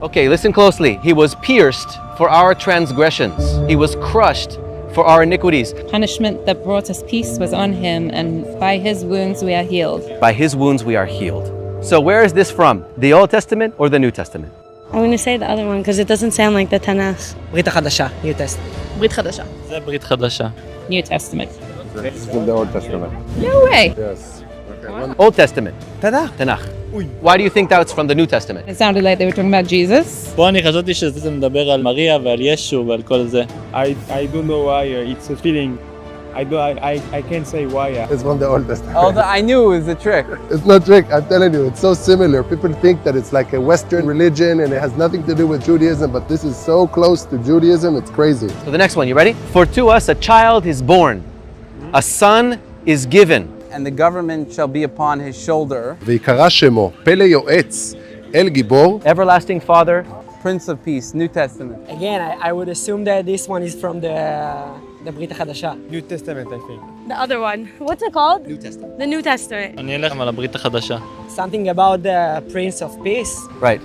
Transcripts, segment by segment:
Okay, listen closely. He was pierced for our transgressions. He was crushed for our iniquities. Punishment that brought us peace was on him, and by his wounds we are healed. By his wounds we are healed. So where is this from? The Old Testament or the New Testament? I'm going to say the other one because it doesn't sound like the Tanakh. ברית החדשה, New Testament. ברית חדשה. זה ברית חדשה. New Testament. It's from the Old Testament. No way. Yes. Old Testament. תנ"ך. Tanakh. Why do you think that's from the New Testament? It sounded like they were talking about Jesus. פה אני חשבתי שזה מדבר על מריה ועל ישו ועל כל זה. I don't know why. It's a feeling. I can't say why. It's from the Old Testament. Although I knew it was a trick. It's not trick, I'm telling you, it's so similar. People think that it's like a Western religion and it has nothing to do with Judaism, but this is so close to Judaism, it's crazy. So the next one, you ready? For to us a child is born, a son is given. And the government shall be upon his shoulder. ויקרא שמו, פלא יועץ, אל גיבור. Everlasting Father. Prince of Peace, New Testament. Again, I would assume that this one is from the ברית החדשה. New Testament, I think. The other one. What's it called? New Testament. The New Testament. אני אלך על הברית החדשה. Something about the Prince of Peace. Right.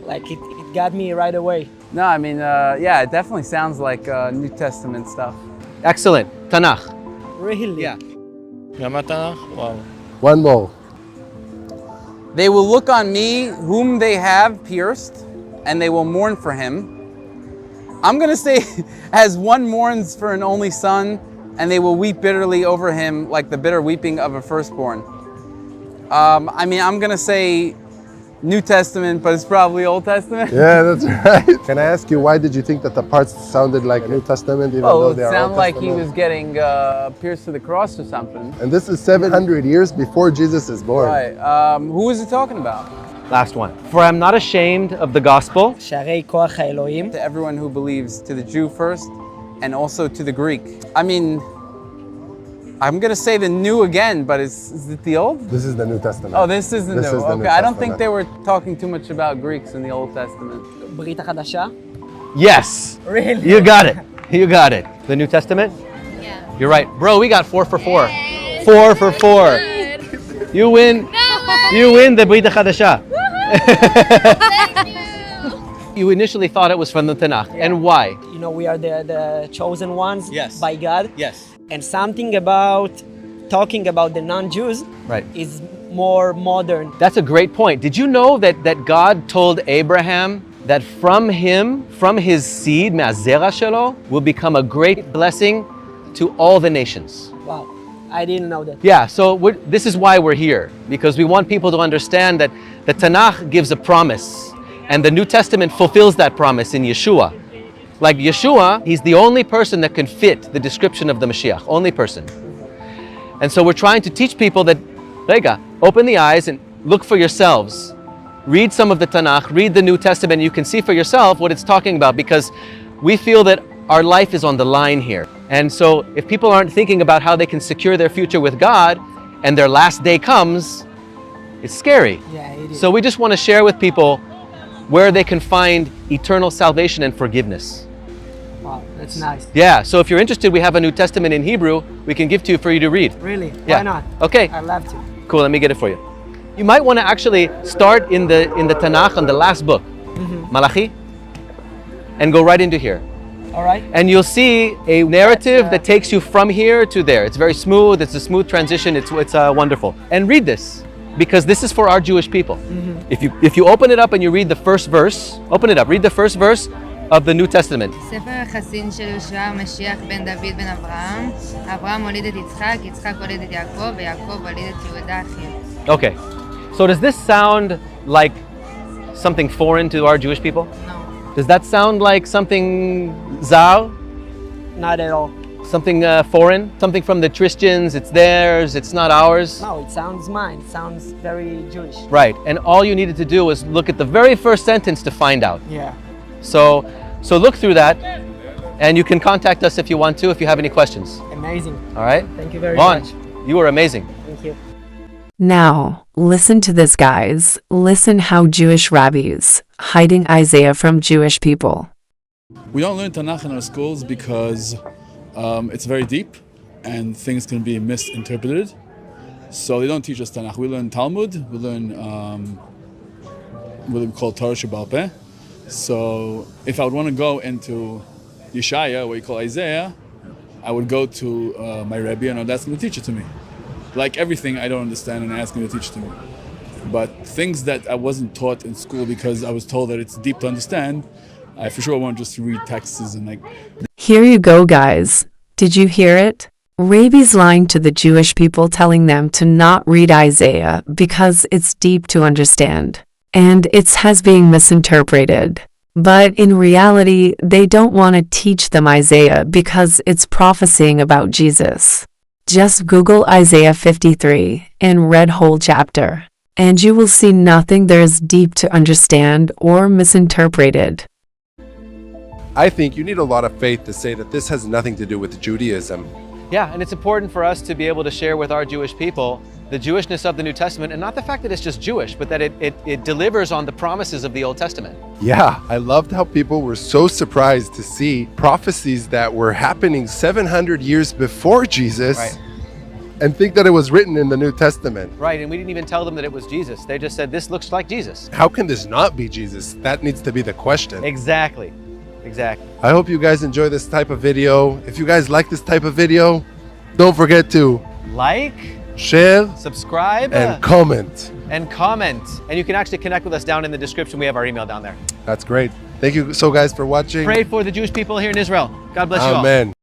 Like it got me right away. No, I mean, yeah, it definitely sounds like New Testament stuff. Excellent. Tanakh. Really? Yeah. גם התנ"ך? וואו. One more. They will look on me whom they have pierced, and they will mourn for him. I'm going to say, as one mourns for an only son, and they will weep bitterly over him like the bitter weeping of a firstborn. I mean, I'm going to say New Testament, but it's probably Old Testament. Yeah, that's right. Can I ask you, why did you think that the parts sounded like New Testament even Oh, though it they are sounded Old like he Testament? was getting pierced to the cross or something. And this is 700 years before Jesus is born. Right. Who is it talking about? Last one. For I'm not ashamed of the gospel. שערי כוח האלוהים. To everyone who believes, to the Jew first, and also to the Greek. I mean, I'm going to say the new again, but is it the old? This is the New Testament. Oh, this is the This new. is the New Okay, I don't think Testament. they were talking too much about Greeks in the Old Testament. ברית החדשה. Yes. Really? You got it. You got it. The New Testament? Yeah. You're right. Bro, we got 4 for 4. 4 for 4. You win. You win the Brit Hadasha. You initially thought it was from the Tanakh. Yeah. And why? You know, we are the chosen ones Yes. by God. Yes. And something about talking about the non-Jews Right. is more modern. That's a great point. Did you know that God told Abraham that from him, from his seed, me'azera shelo, will become a great blessing to all the nations? Wow, I didn't know that. Yeah, so this is why we're here, because we want people to understand that the Tanakh gives a promise, and the New Testament fulfills that promise in Yeshua. Like Yeshua, he's the only person that can fit the description of the Mashiach, only person. And so we're trying to teach people that, Rega, open the eyes and look for yourselves. Read some of the Tanakh, read the New Testament, and you can see for yourself what it's talking about, because we feel that our life is on the line here. And so if people aren't thinking about how they can secure their future with God, and their last day comes, it's scary. Yeah, it is. So we just want to share with people where they can find eternal salvation and forgiveness. Wow, that's nice. Yeah, so if you're interested, we have a New Testament in Hebrew we can give to you for you to read. Really? Yeah. Why not? Okay. I love to. Cool, let me get it for you. You might want to actually start in the Tanakh on the last book, Malachi, and go right into here. All right. And you'll see a narrative that takes you from here to there. It's very smooth, it's a smooth transition, it's wonderful. And read this, because this is for our Jewish people. If you open it up and you read the first verse, open it up, read the first verse of the New Testament. ספר היחסין של יהושע המשיח בן דוד בן אברהם. אברהם הוליד את יצחק, יצחק הוליד את יעקב, ויעקב הוליד את יהודה אחיו. Okay, so does this sound like something foreign to our Jewish people? No. Does that sound like something zar? Not at all. Something foreign? Something from the Christians, it's theirs, it's not ours? No, it sounds mine. It sounds very Jewish. Right, and all you needed to do was look at the very first sentence to find out. Yeah. So look through that, and you can contact us if you want to, if you have any questions. Amazing. All right? Thank you very Vaughn, much. you were amazing. Thank you. Now, listen to this, guys. Listen how Jewish rabbis hiding Isaiah from Jewish people. We don't learn Tanakh in our schools because it's very deep and things can be misinterpreted. So they don't teach us Tanakh. We learn Talmud, we learn what we call Torah Sheba'al Peh. So if I would want to go into Yeshaya, what you call Isaiah, I would go to my Rebbe and I'd ask him to teach it to me. Like everything I don't understand and I ask him to teach it to me. But things that I wasn't taught in school because I was told that it's deep to understand, I for sure want just to read texts and like... Here you go, guys. Did you hear it? Rabbi's lying to the Jewish people, telling them to not read Isaiah because it's deep to understand. And it has being misinterpreted. But in reality, they don't want to teach them Isaiah because it's prophesying about Jesus. Just Google Isaiah 53 and read whole chapter, and you will see nothing there is deep to understand or misinterpreted. I think you need a lot of faith to say that this has nothing to do with Judaism. Yeah, and it's important for us to be able to share with our Jewish people the Jewishness of the New Testament, and not the fact that it's just Jewish, but that it delivers on the promises of the Old Testament. Yeah, I loved how people were so surprised to see prophecies that were happening 700 years before Jesus, Right. and think that it was written in the New Testament. Right, and we didn't even tell them that it was Jesus. They just said, this looks like Jesus. How can this not be Jesus? That needs to be the question. Exactly. Exactly. I hope you guys enjoy this type of video. If you guys like this type of video, don't forget to Like, share, subscribe, and comment. And comment. And you can actually connect with us down in the description. We have our email down there. That's great. Thank you so guys for watching. Pray for the Jewish people here in Israel. God bless you all. Amen.